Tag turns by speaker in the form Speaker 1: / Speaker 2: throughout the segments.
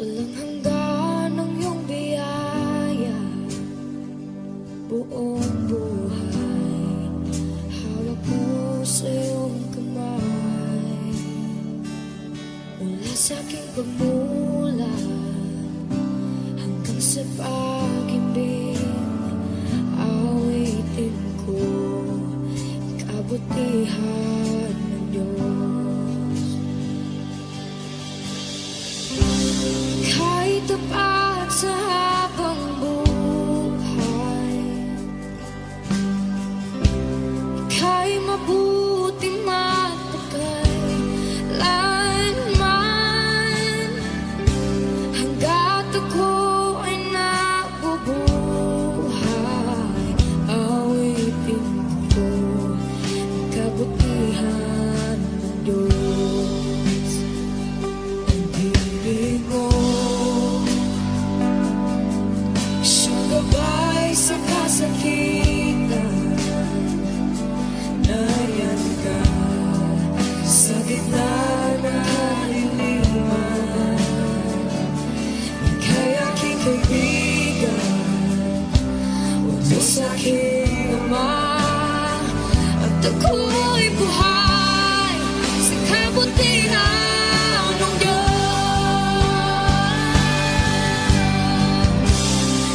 Speaker 1: Walang hanggan ang iyong biyaya, buong buhay hawak mo sa iyong kamay. Mula sa aking pagmulat hanggang sa pag-ibig, awitin ko kabutihan ng Diyos. Kahit tapat sa habang buhay, ika'y mabuti magpakailanman. Hanggat ako ay nabubuhay, awitin ko ang kabutihan ng Diyos. Ang ibig mo, siyang gabay sa kasakitan. Nariyan ka sa gitna ng kaliliman. Ika'y aking kaibigan, Diyos aking Ama, at ako'y buhay sa kabutihan ng Diyos.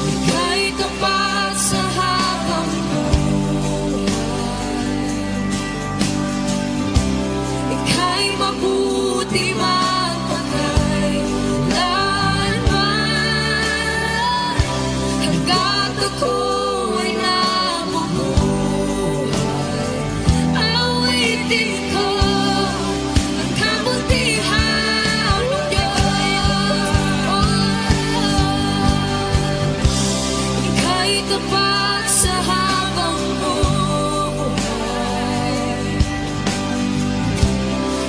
Speaker 1: Ika'y tapat sa habang buhay, ika'y mabuti magpakailanman. Hanggat ako ay nabubuhay, awitin ko ang kabutihan ng Diyos. Ika'y tapat sa habang buhay,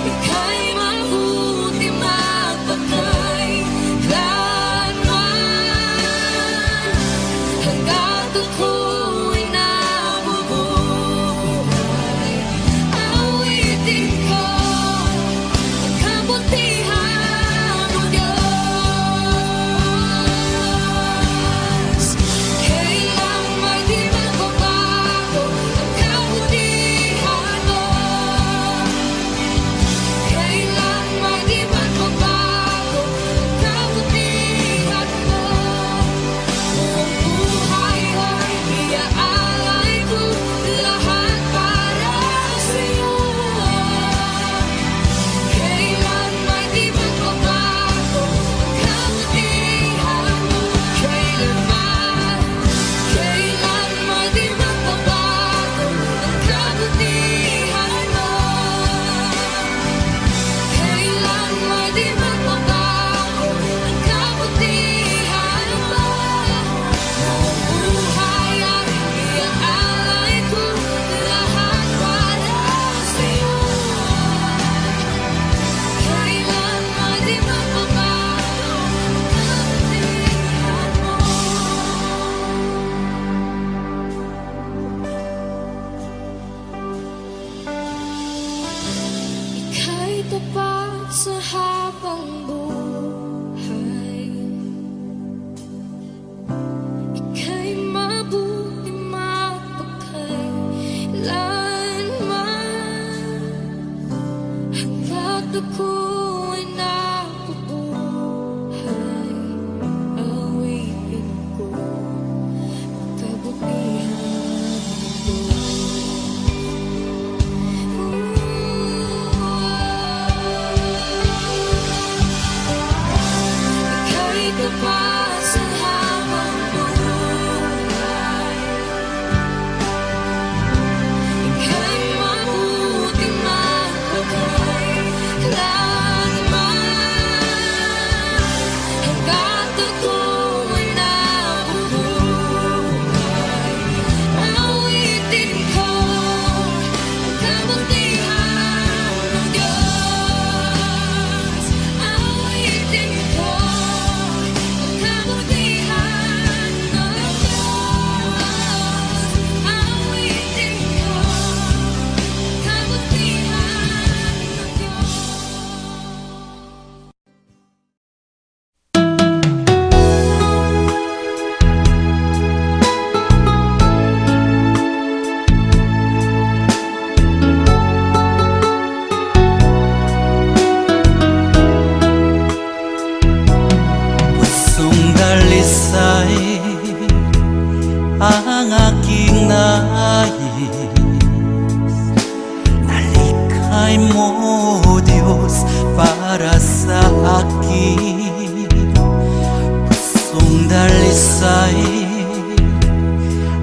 Speaker 1: ika'y mabuti magpakailanman. Hanggat ako ay nabubuhay, awitin ko ang kabutihan ng Diyos. Kailan may di magbabago ang kabutihan mo. Kailan may di magbabago ang kabutihan mo. Buong buhay ay iaalay ko lahat para sa'yo. Kailan may di magbabago ang kabutihan mo. Kailan may di magbabago ang kabutihan mo. Kailan may di magbabago ang kabutihan mo. Buong buhay ay iaalay ko lahat para sa'yo. Kailan may di magbabago ang kabutihan mo. Ika'y tapat sa habang buhay, ika'y mabuti magpakailanman. Hanggat ako ay nabubuhay, awitin ko ang kabutihan ng Diyos. Ika'y tapat sa habang buhay, ika'y mabuti magpakailanman.
Speaker 2: Nalikhain mo, Diyos, para sa akin. Pusong dalisay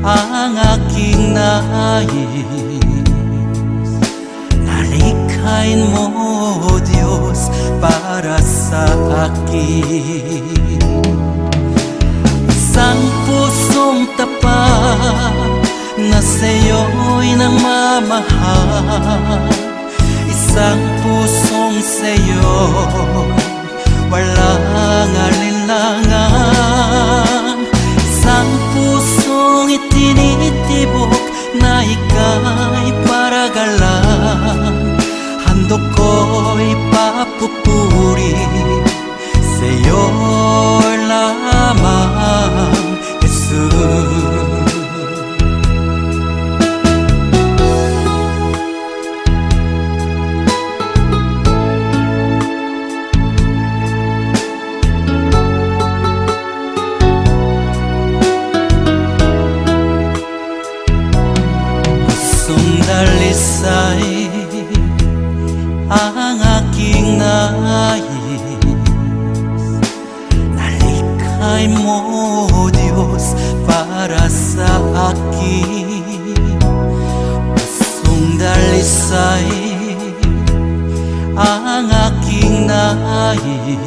Speaker 2: ang aking nais. Nalikhain mo, Diyos, para sa akin. Isang pusong tapat na sa'yo'y nagmamahal. Isang pusong sa'yo, walang alinlangan. Isang pusong itinitibok na ika'y paragalan. Handog ko'y papupuri sa'yo lamang, Jesus. Dalisay ang aking nais. Nalikhain mo, Diyos, para sa akin. Pusong dalisay ang aking nais.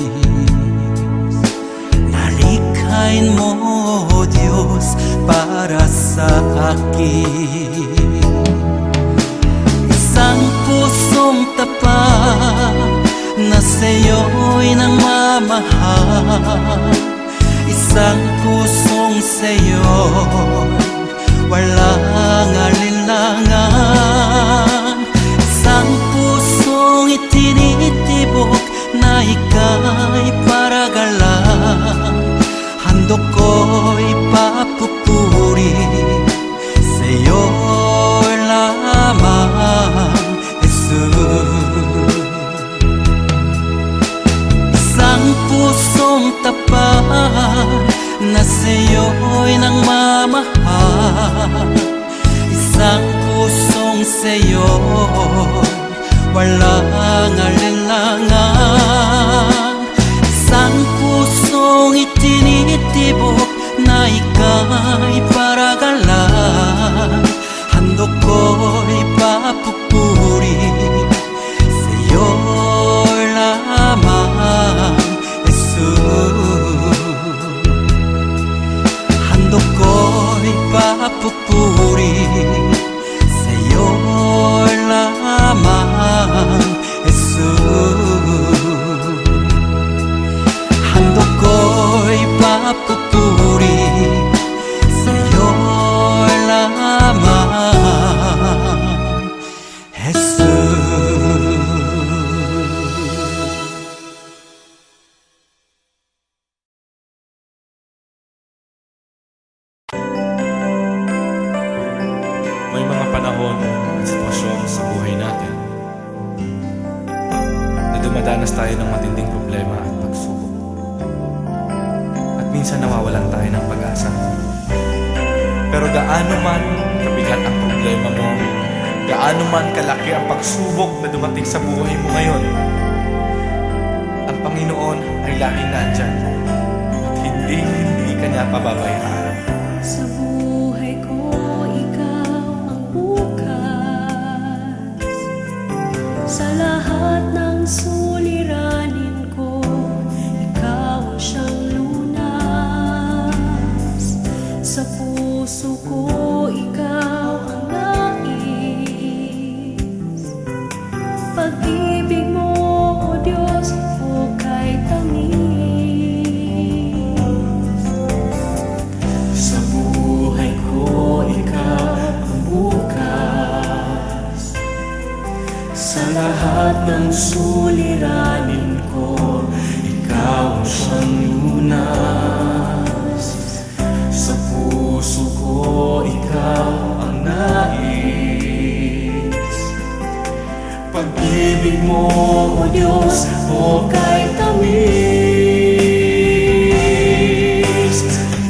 Speaker 2: Nalikhain mo, Diyos, para sa akin. Isang pusong tapat na sa'yo'y nagmamahal. Isang pusong sa'yo, walang alinlangan. Isang pusong itinitibok na ika'y paragalan. Handog ko'y papupuri sa'yo lamang, Jesus. Isang pusong tapat na sa'yo'y nagmamahal. Isang pusong sa'yo, walang alinlangan. Isang pusong itinitibok na ika'y paragalan. Handog ko'y papupuri sa'yo lamang, Jesus. Handog ko'y papupuri sa'yo lamang, Jesus. Handog ko'y papupuri sa'yo lamang, Jesus.
Speaker 3: May mga panahon at sitwasyon sa buhay natin na dumadanas tayo ng matinding problema at pagsubok. At minsan nawawalan tayo ng pag-asa. Pero gaano man kabigat ang problema mo, gaano man kalaki ang pagsubok na dumating sa buhay mo ngayon, ang Panginoon ay laging nandyan at hindi ka niya pababayaan.
Speaker 4: Sa buhay ko, ikaw ang bukas. Sa lahat ng suliranin ko, ikaw ang siyang lunas. Sa puso ko, ikaw ang nais. Pag-ibig mo, O Diyos, hukay tamis. Sa buhay ko, ikaw ang bukas. Sa lahat ng suliranin ko, ikaw ang siyang lunas. Sa puso ko, ikaw ang nais. Pag-ibig mo, O Diyos, hukay tamis.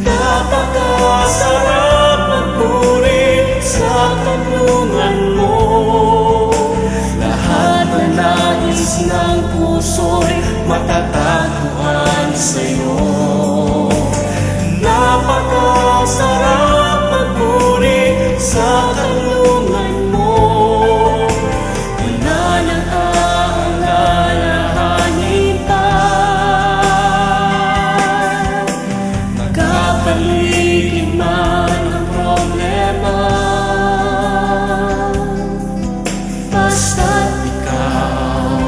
Speaker 4: Napakasarap magpuri sa kanlungan mo. Lahat puso'y matatagpuan sa'yo. Napakasarap magpuri sa karunungan mo. Wala nang aalalahanin pa. Nagkapaligid man ang problema, basta't ikaw,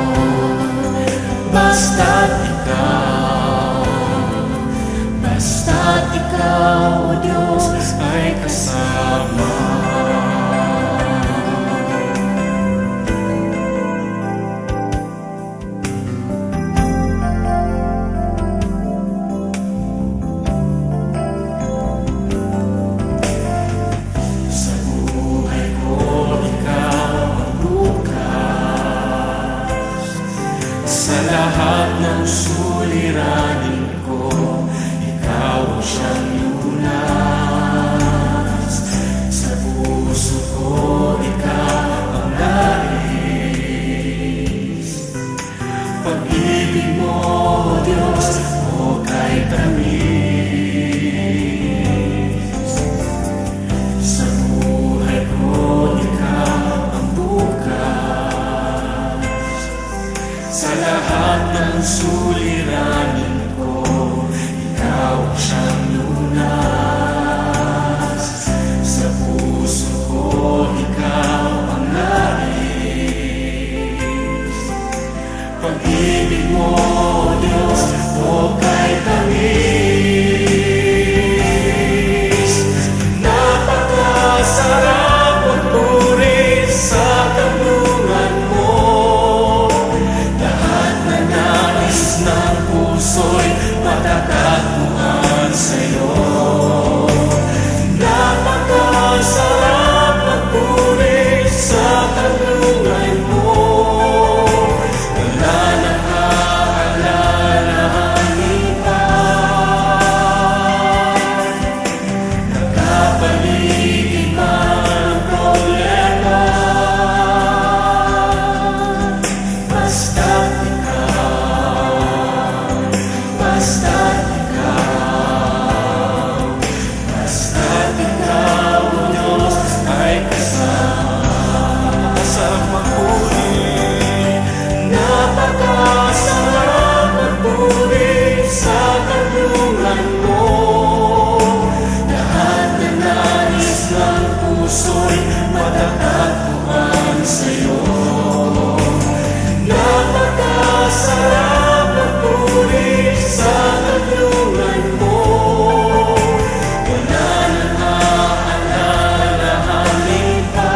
Speaker 4: basta't ikaw, basta't ikaw, o Diyos, ay kasama. Sa buhay ko, ikaw ang bukas. Sa lahat ng suliranin ko, ikaw ang siyang lunas. Sa puso ko, ikaw ang nais. Pag-ibig mo, O Diyos, o kay tamis. Sa buhay ko, ikaw ang bukas. Sa lahat ng suliranin ko, ikaw ang siyang lunas. Sa puso ko, ikaw ang nais. Pag-ibig mo, O Diyos, o kay tamis. Napakasarap magpuri sa karunungan mo. Lahat na nais ng puso'y matatagpuan sa'yo. Napakasarap magpuri sa karunungan mo. Wala nang aalalahanin pa. Nagkapaligid man ang problema, basta't ikaw, basta't ikaw, basta't ikaw, O Diyos, ay kasama. Sarap magpuri, napakasarap magpuri sa karunungan mo. Lahat na nais ng puso'y matatagpuan sa'yo. Napakasarap magpuri sa karunungan mo. Wala nang aalalahanin pa.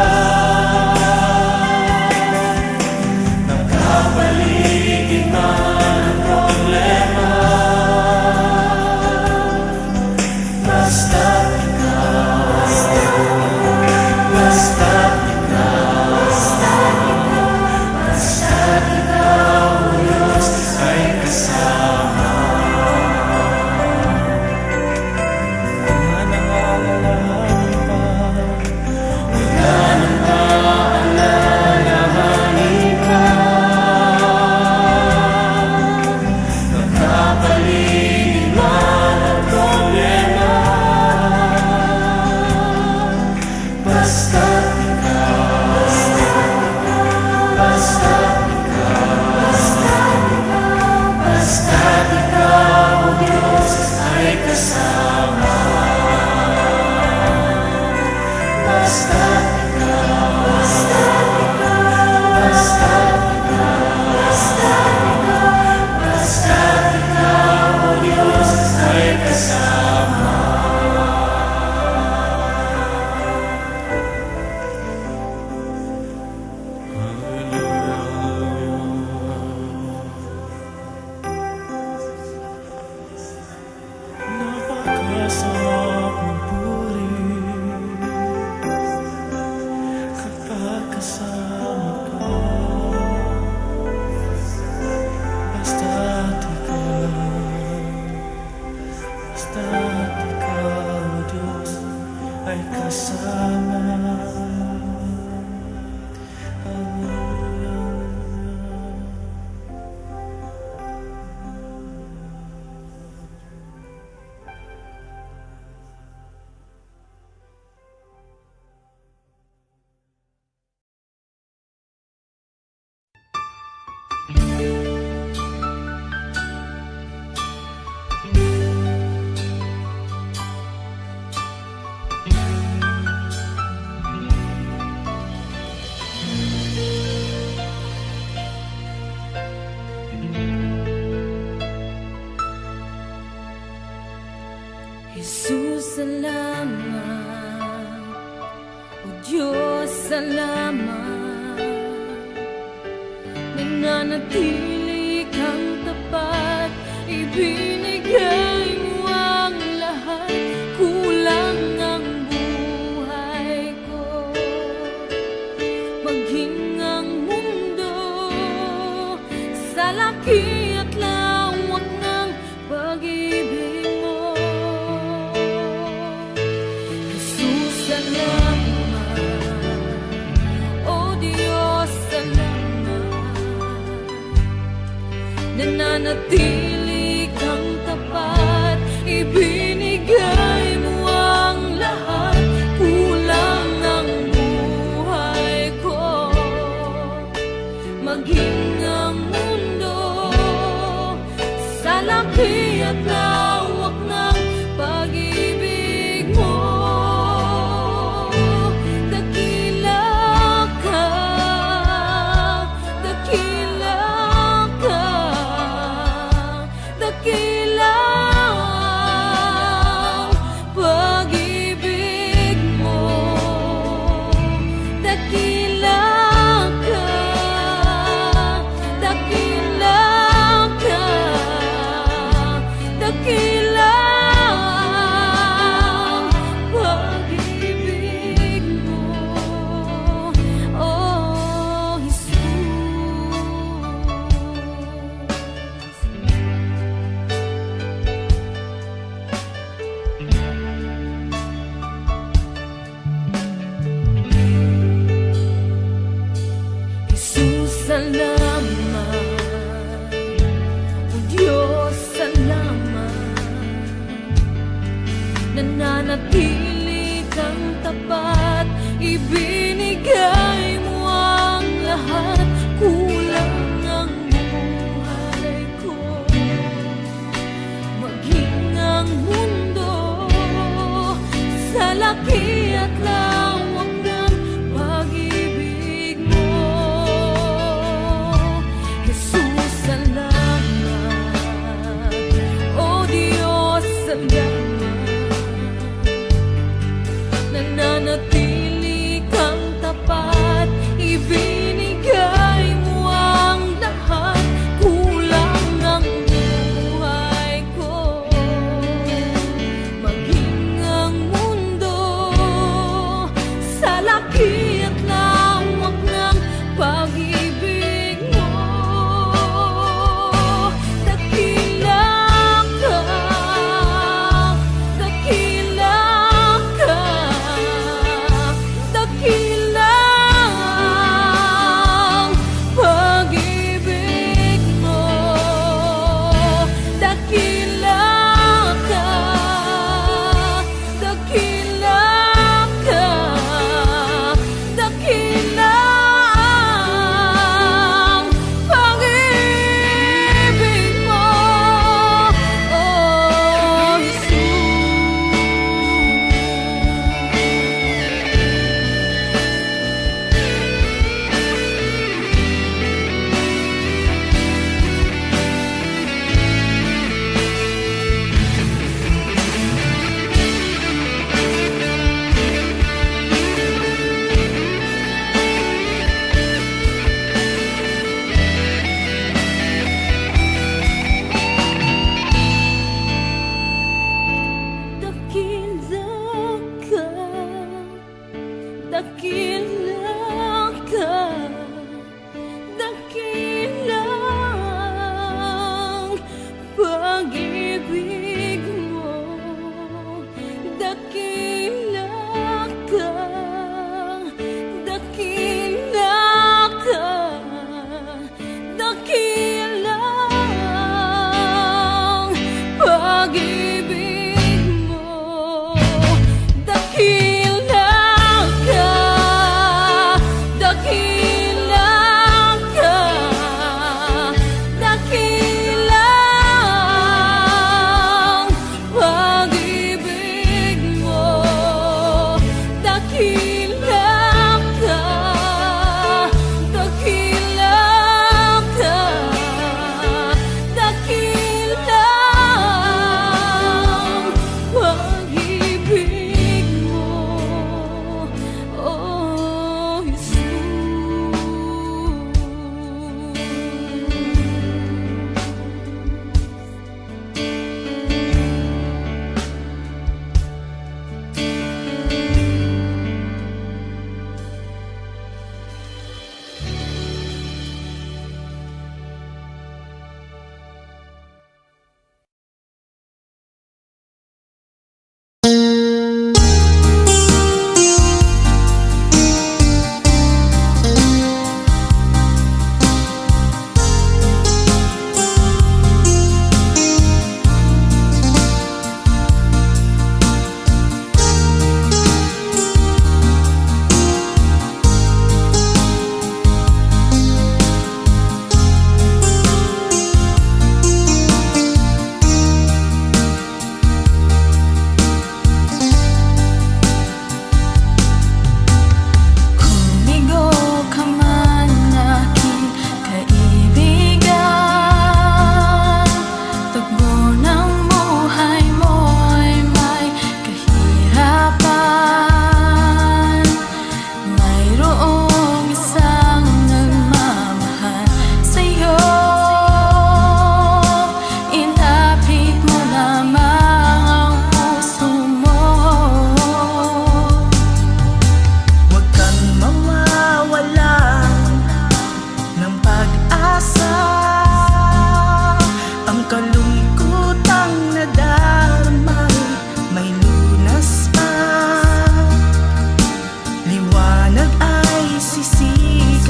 Speaker 4: Nagkapaligid man ang problema, basta't ikaw, basta't ikaw, basta't ikaw, O Diyos, ay kasama. Wala nang aalalahanin pa. Wala nang aalalahanin pa. Nagkapaligid man ang problema, basta't ikaw, basta't ikaw, basta't ikaw, O Diyos, ay kasama. Basta't ikaw, basta't ikaw, basta't ikaw, O Diyos, ay kasama. Napakasarap magpuri kapag kasama ka. Basta't ikaw, O Diyos, ay kasama. Hallelujah.
Speaker 1: salamat. Nananatili kang tapat, ibinigay mo ang lahat. Kulang ang buhay ko, maging ang mundo sa laki at lawak ng pag-ibig mo. Jesus, salamat. O Diyos, salamat. Nananatili kang tapat, ibinigay mo ang lahat. Kulang ang buhay ko, maging ang mundo sa laki at lawak ng pag-ibig mo. Dakila ka, dakila ka, dakila ang pag-ibig mo. Dakila ka, dakila ka, dakila ang pag-ibig mo. Oh, Jesus. Jesus, salamat. O Diyos, salamat. Nananatili kang tapat, ibinigay mo ang lahat. Kulang ang buhay ko, maging ang mundo sa laki at lawak ng pag-ibig mo. Jesus, salamat. O Diyos, salamat.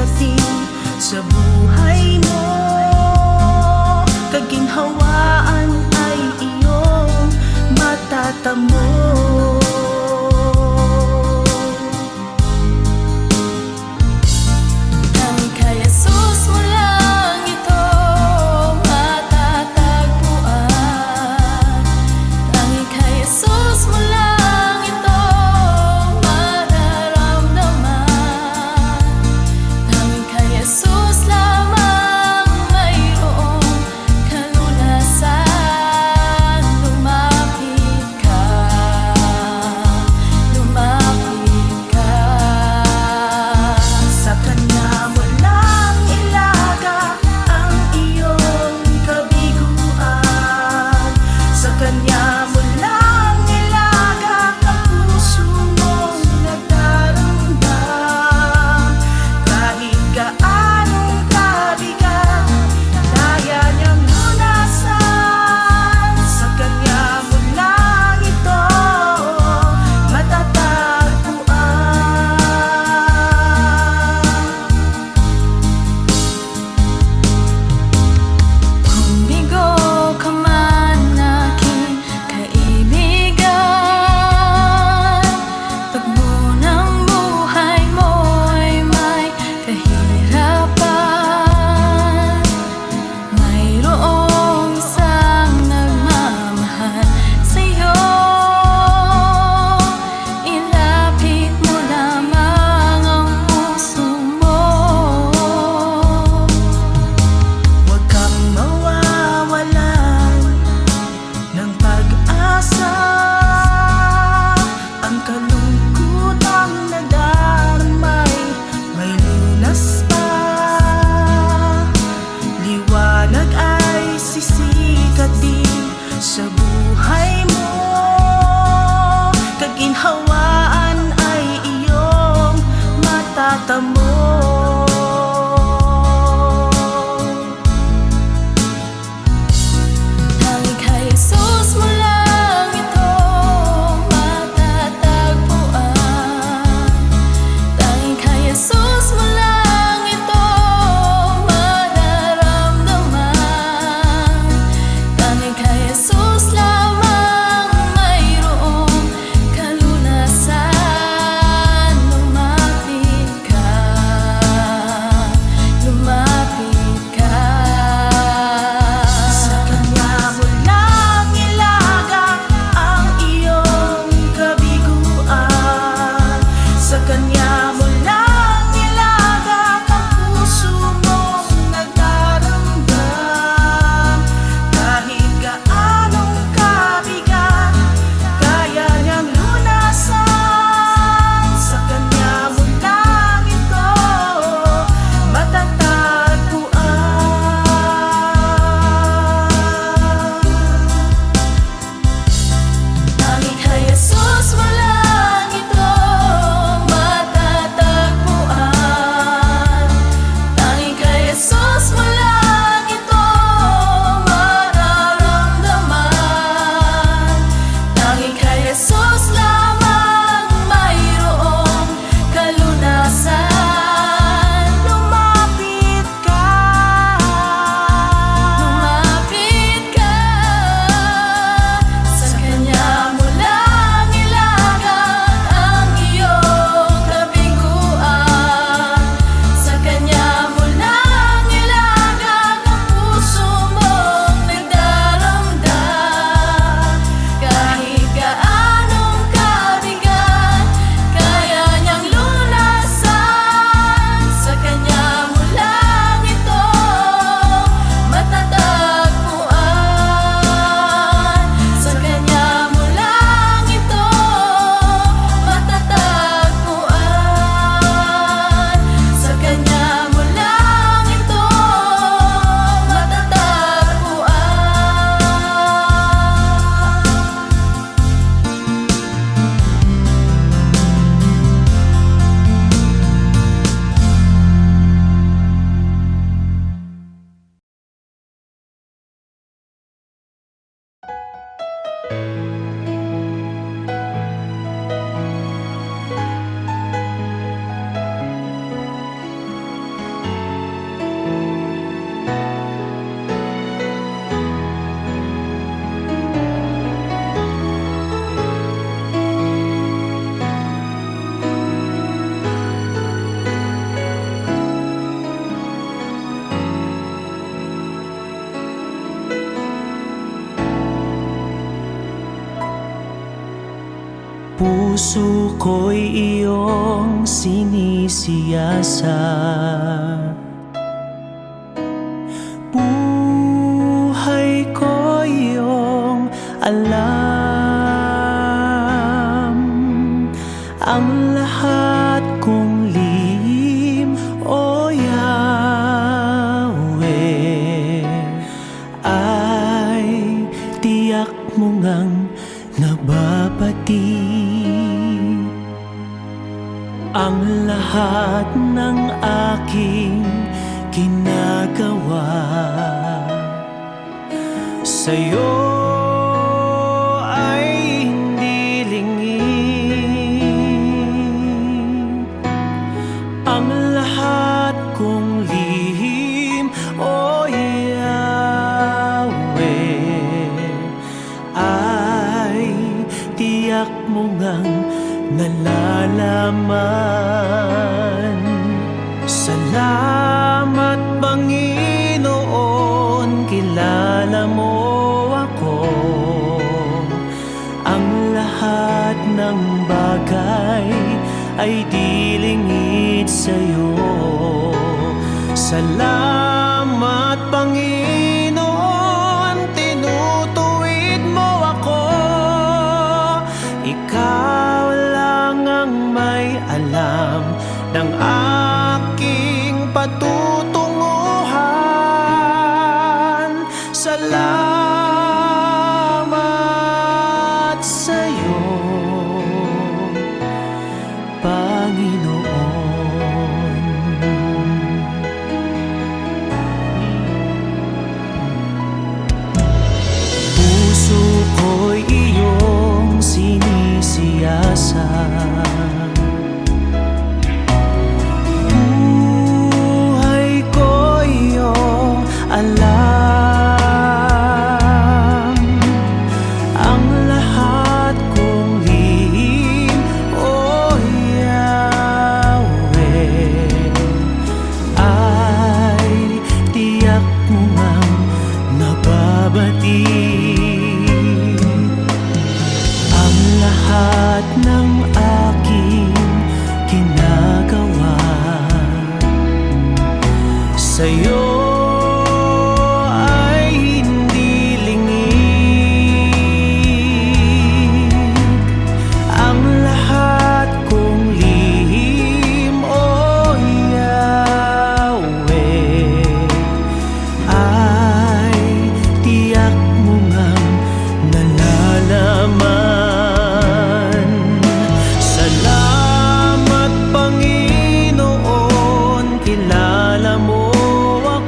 Speaker 5: pagpasapit sa buhay mo. Kaginhawaan ay iyong matatamo.
Speaker 1: Tanging kay Jesus mo lang ito matatagpuan. Tanging kay Jesus mo lang ito mararamdaman. Tanging kay Jesus lamang mayroong kalunasan. Lumapit ka
Speaker 2: Puso ko'y iyong sinisiyasat, buhay ko iyong alam. Ang lahat kong lihim, O Yahweh, ay tiyak mo ngang nababati. Ang lahat ng aking ginagawa sa'yo ay hindi lingid. Ang lahat kong lihim, O Yahweh, ay tiyak mo ngang nalalaman. Salamat Panginoon, kilala mo ako. Ang lahat ng bagay ay di lingid sa'yo. Salamat Panginoon, tinutuwid mo ako. Ikaw lang ang may alam ng aking patutunguhan. Salamat sa'yo, Panginoon. Puso ko'y iyong sinisiyasat, buhay ko iyong alam. Ang lahat kong lihim, O Yahweh, ay tiyak mo ngang nababati. Ang lahat ng aking ginagawa sa'yo ay hindi lingid. Ang lahat kong lihim, O Yahweh, ay tiyak mo ngang nalalaman. Salamat Panginoon, kilala mo ako.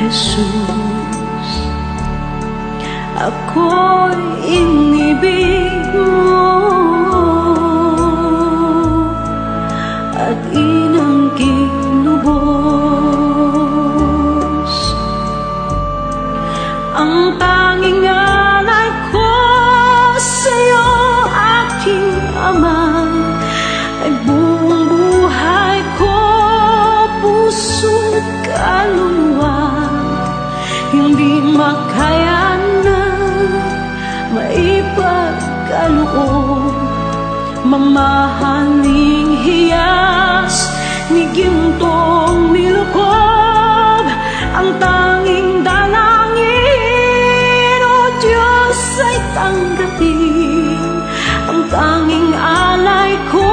Speaker 5: Jesus. Ako'y inibig mo at inangkin lubos. Ang tanging alay ko sa'yo, aking Ama, ay buong buhay ko, puso't kaluluwa. Hindi makaya na maipagkaloob, mamahaling hiyas ni gintong nilukob. Ang tanging dalangin, O Diyos, ay tanggapin. Ang tanging alay ko,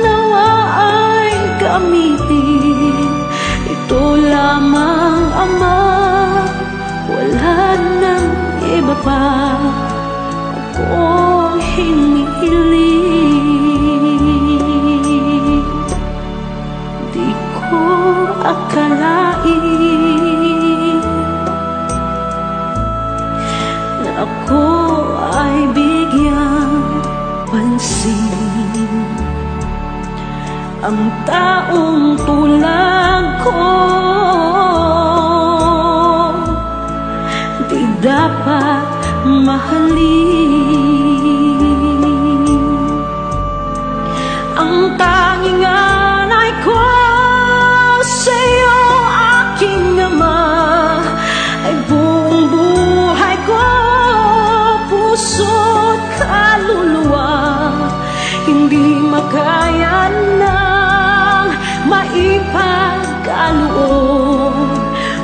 Speaker 5: nawa ay gamitin. Ito lamang, Ama, wala nang iba pa akong hinihiling. Di ko akalain na ako ay bigyang pansin. Ang taong tulad ko di dapat mahalin. Ang tanging alay ko sa'yo, aking Ama, ay buong buhay ko, puso't kaluluwa. Hindi makaya nang maipagkaloob,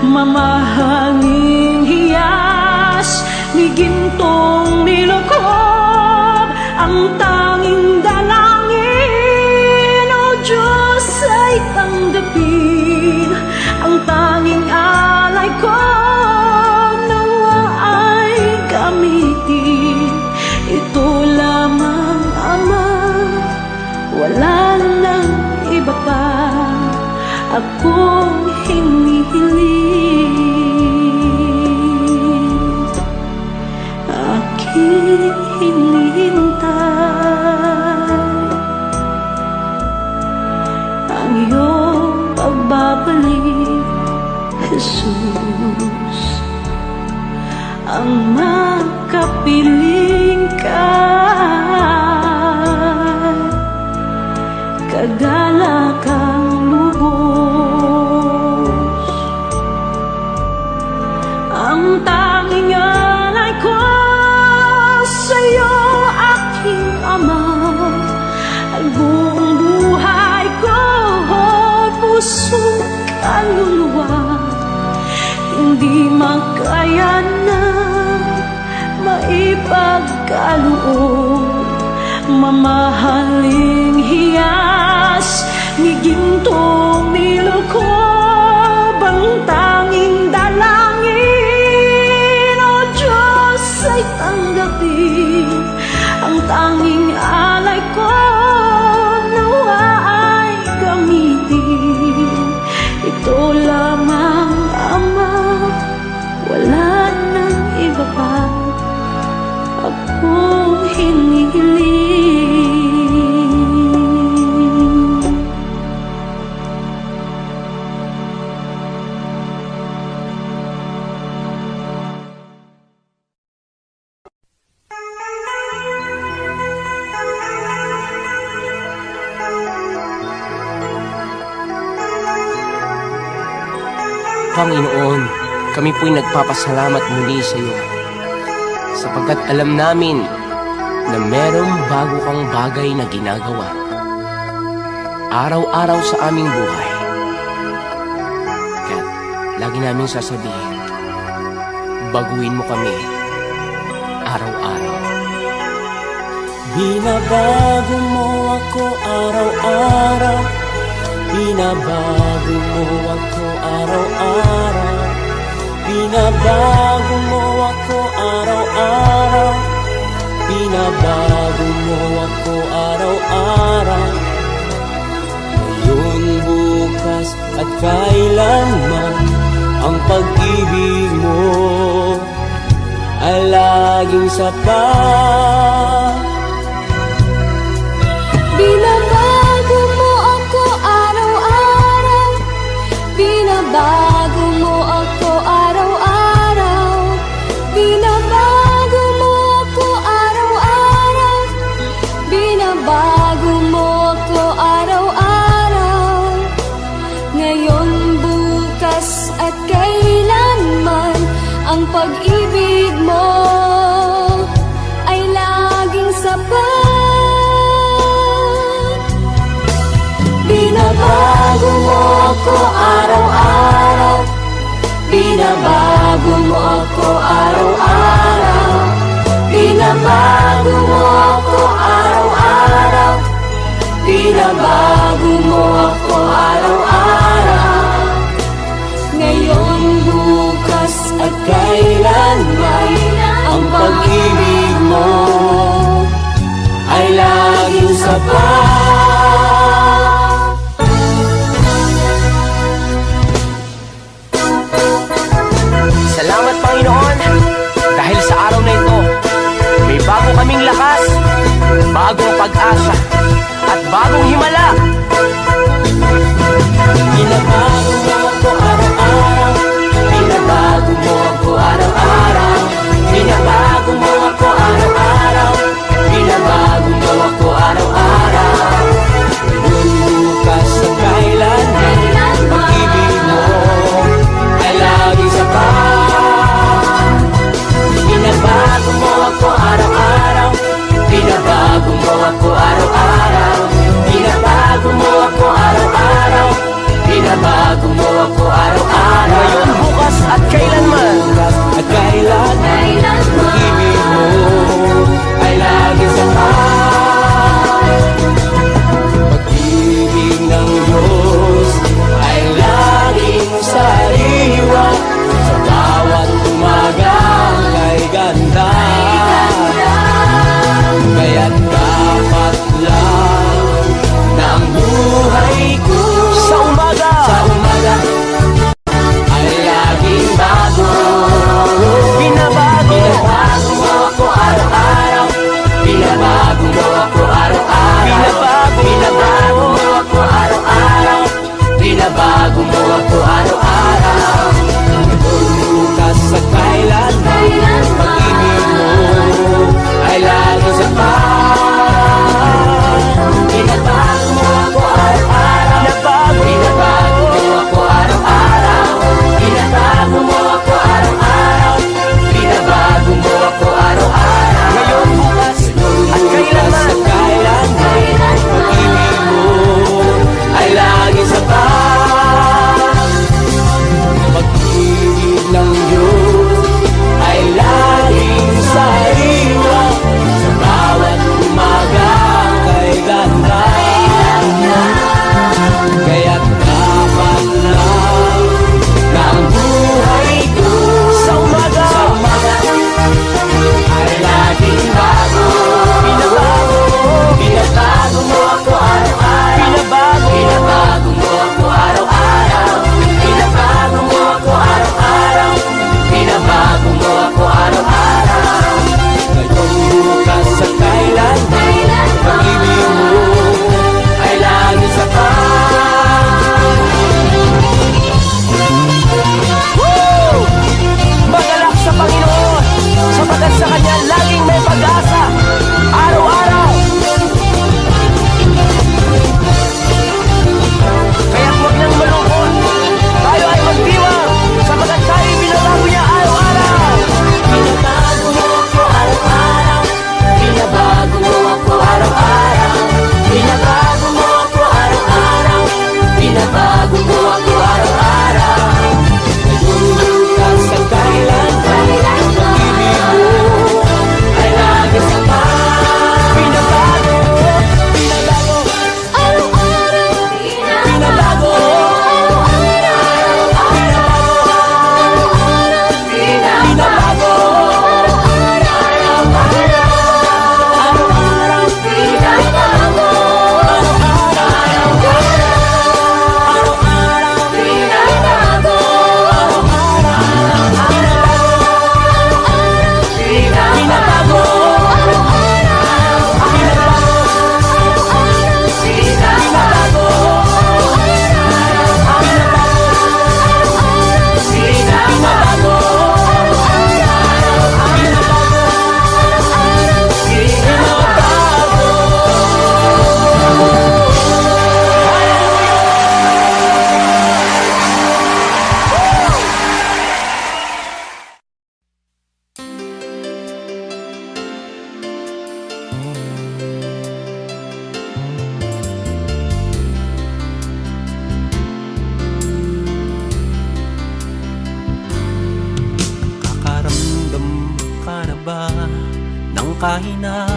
Speaker 5: mamahaling hiyas ni gintong nilukob. Ang tanging dalangin, O Diyos, ay tanggapin. Ang tanging alay ko, nawa ay gamitin. Ito lamang, Ama, wala nang iba pa akong hinihiling. Aking hinihintay ang iyong pagbabalik, Jesus. Ang makapiling ka, kagalakang lubos. Ang tanging alay ko sa'yo, aking Ama, ay buong buhay ko, puso't kaluluwa. Hindi makaya na maipagkaloob, mamahaling hiyas ni gintong nilukob. Ang tanging dalangin, O Diyos, ay tanggapin. Ang tanging alay ko, nawa ay gamitin. Ito lamang, Ama, wala nang iba pa akong hinihiling.
Speaker 6: Panginoon, kami po'y nagpapasalamat muli sa iyo sapagkat alam namin na merong bago kang bagay na ginagawa araw-araw sa aming buhay. Kaya lagi namin sasabihin, baguhin mo kami araw-araw.
Speaker 2: Binabago mo ako araw-araw, binabago mo ako araw-araw, binabago mo ako araw-araw, binabago mo ako araw-araw. Ngayon, bukas at kailanman ang pag-ibig mo ay laging sapat.
Speaker 1: Binabago mo ako araw-araw, binabago mo ako araw-araw, binabago mo ako araw-araw, binabago mo ako araw-araw. Ngayon, bukas at kailanman, ang pag-ibig mo ay laging sapat. Binabago mo ako araw-araw, binabago mo ako araw-araw, binabago mo ako araw-araw, binabago mo ako araw-araw. Ngayon, bukas at kailanman, ang pag-ibig mo ay laging sapat.
Speaker 6: Salamat Panginoon dahil sa araw na ito may bago kaming lakas, bagong pag-asa at bagong himala.
Speaker 2: Binabago mo ako araw-araw, binabago mo ako araw-araw, binabago mo ako araw-araw, binabago mo ako araw-araw. Ngayon, bukas at kailan, pag-ibig mo ay laging sapat. Binabago mo ako araw-araw, binabago mo ako araw-araw, binabago mo ako araw-araw, binabago mo ako araw-araw.
Speaker 6: Ngayon, bukas at kailanman,
Speaker 2: Bukas at kailan, pag-ibig mo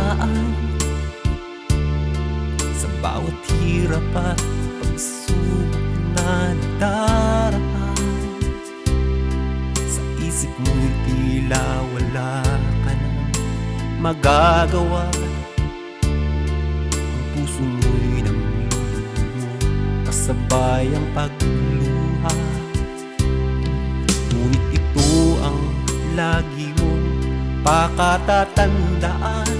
Speaker 2: kahinaan. Sa bawat hirap at pagsubok na nadaraan, sa isip mo'y tila wala ka nang magagawa. Ang puso mo'y namlulumo, kasabay ang pagluha. Ngunit ito ang lagi mong pakatatandaan: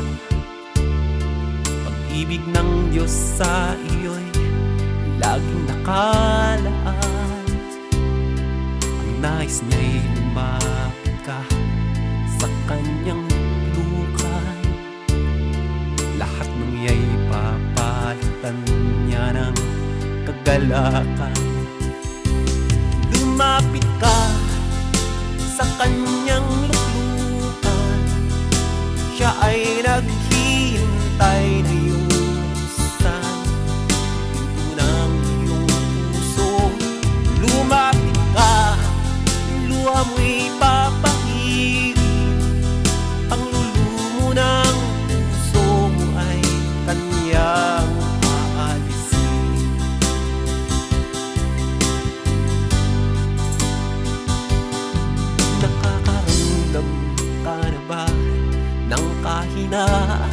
Speaker 2: pag-ibig ng Diyos sa iyo'y laging nakalaan. Ang nais niya'y lumapit ka sa kanyang lukay. Lahat ng iya'y papalitan niya ng kagalakan. Lumapit ka sa kanyang luklukan, siya ay naghihintay na yusan pinto ng iyong puso. Lumapit ka, luha mo'y papahirin, ang lulumo ng puso mo ay kanyang aalisin. Nakakaramdam ka na ba ng kahinaan?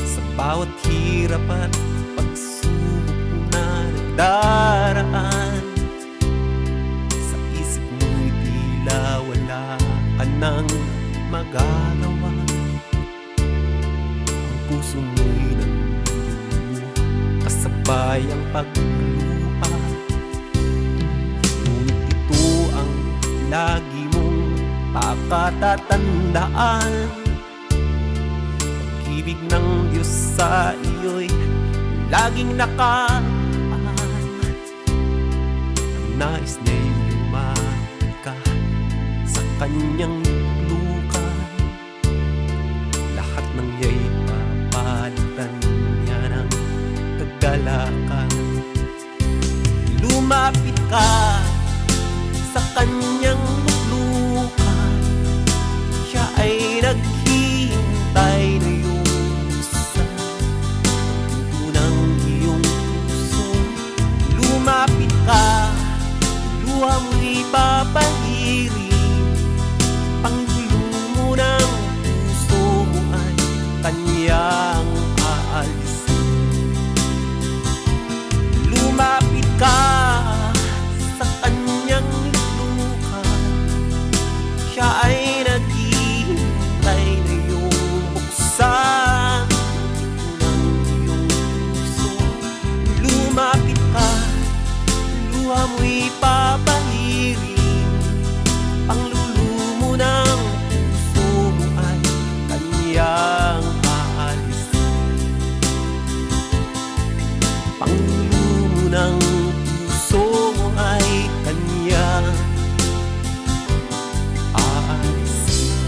Speaker 2: Sa bawat hirap at pagsubok na nadaraan, sa isip mo'y tila wala ka nang magagawa. Ang puso mo'y namlulumo, kasabay ang pagluha. Ngunit ito ang lagi mong pakatatandaan: pag-ibig ng Diyos sa iyo'y laging nakaan. Ang nais niya'y lumapit ka sa kanyang lukay. Lahat ng iya'y papalitan niya ng kagalakan. Lumapit ka sa kanyang luklukan, siya ay naghihintay na yusan ang pinto ng iyong puso. Lumapit ka, luha mo'y papahirin, panglulumo ng puso mo ay kanyang aalisin. Lumapit ka sa kanyang luklukan, siya ay naghihintay na iyong buksan ng iyong puso. Lumapit ka, luha mo'y papahirin, ang lulumo ng puso mo ay kanyang aalisin. Panglulumo ng puso mo ay kanyang aalisin.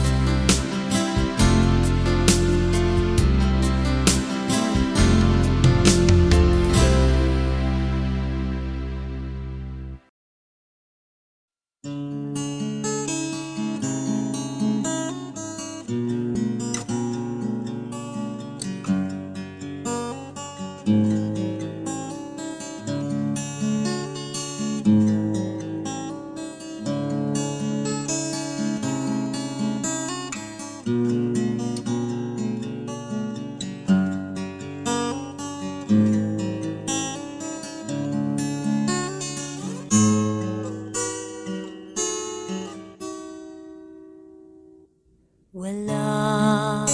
Speaker 1: Wala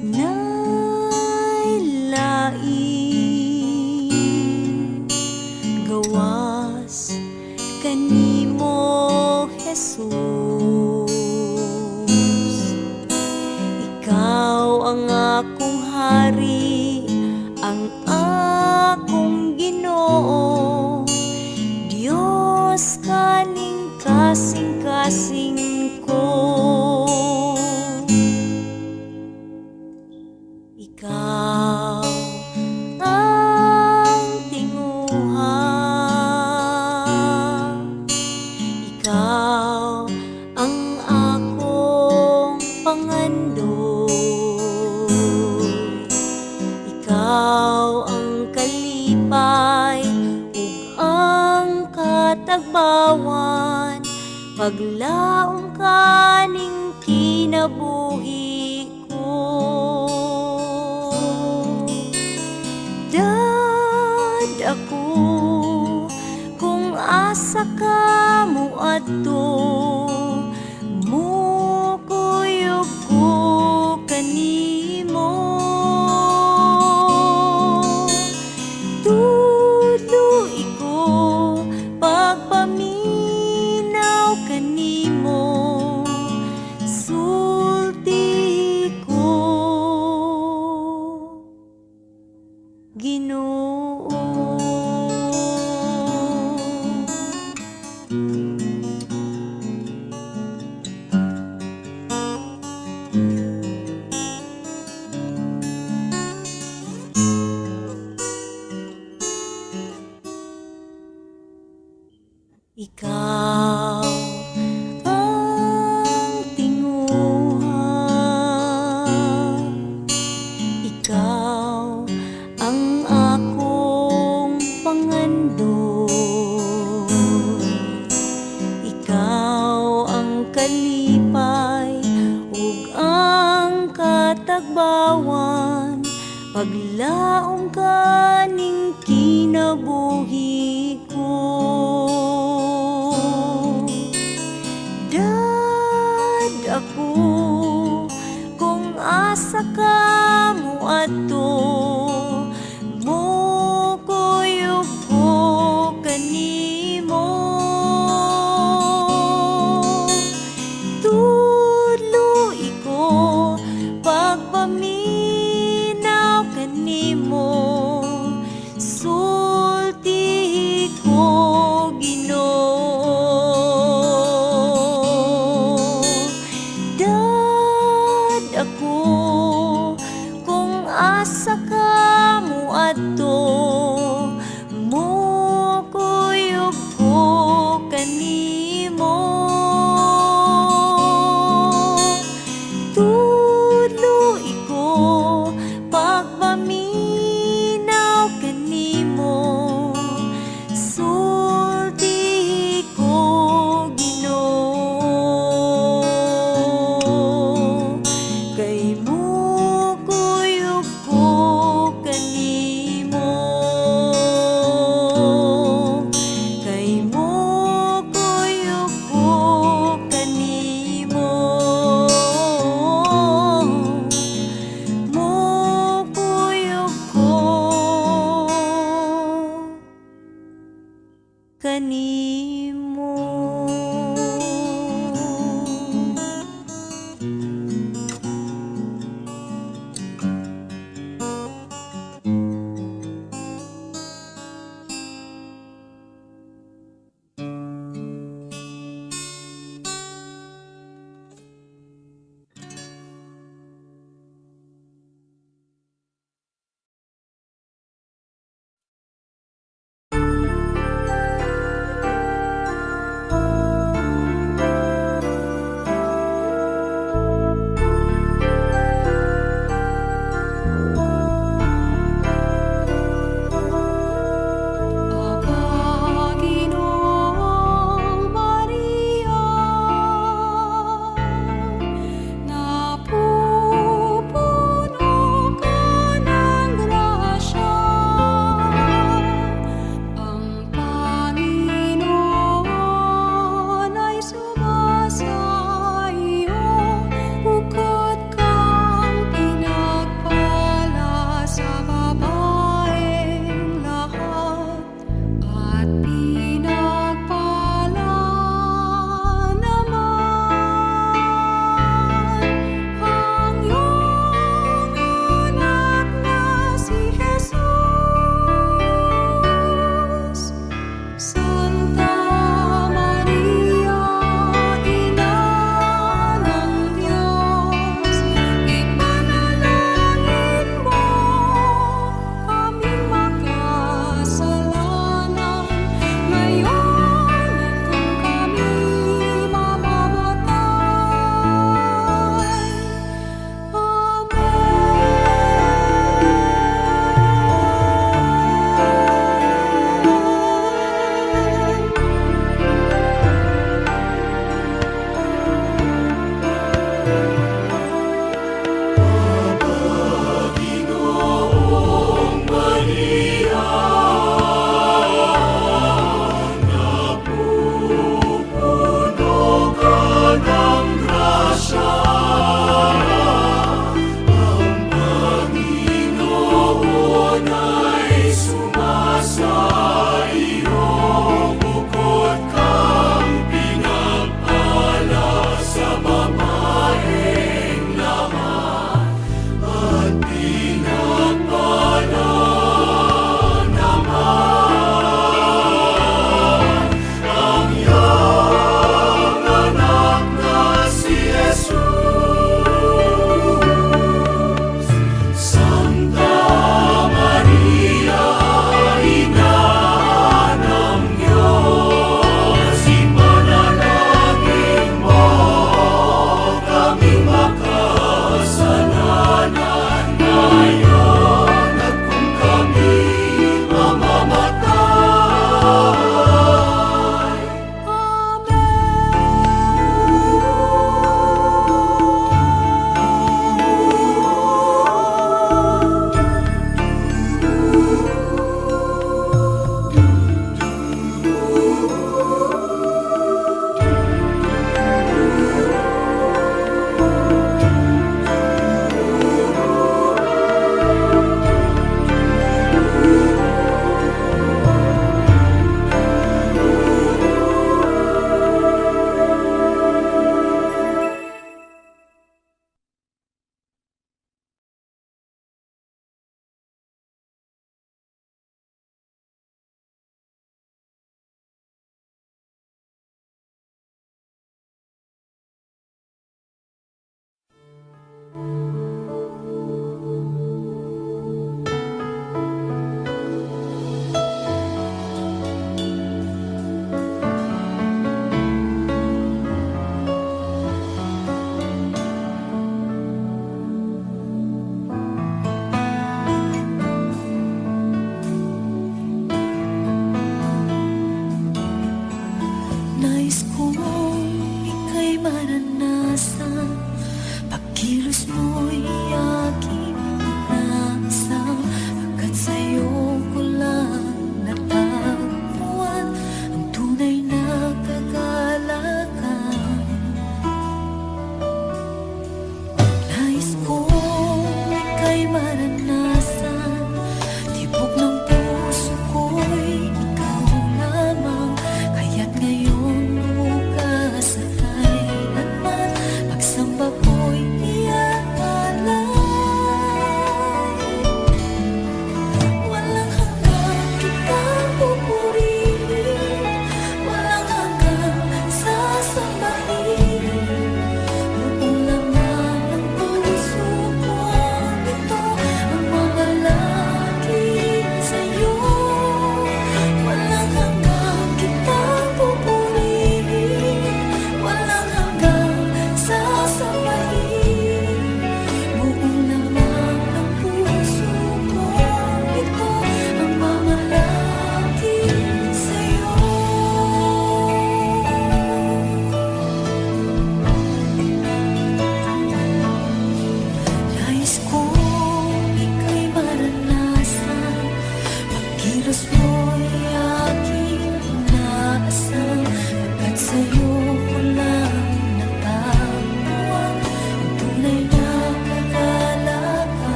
Speaker 1: nailain gawas kanimo Jesus. Ikaw ang akong hari, ang akong Ginoo, Diyos kaning kasing-kasing ko. Ikaw ang tinguha, ikaw ang akong pangandon. katagbawan, paglaom kaning kinabuhi ko. Dad ako kung asa ka mo adto, mukuyog ko kanimo. Tuloy ko pagpaminaw kanimo, sulti ko Ginoo. Ikaw ang tinguhan, ikaw ang akong pangandoy, ikaw ang kalipay ug ang katagbawan, paglaom kaning kinabuhi ko. Dad ako kung asa ka mo adto, mukuyog ko kanimo. Tuloy ko pagpaminaw kanimo, sulti ko Ginoo. Dad ako kung asa ka mo adto,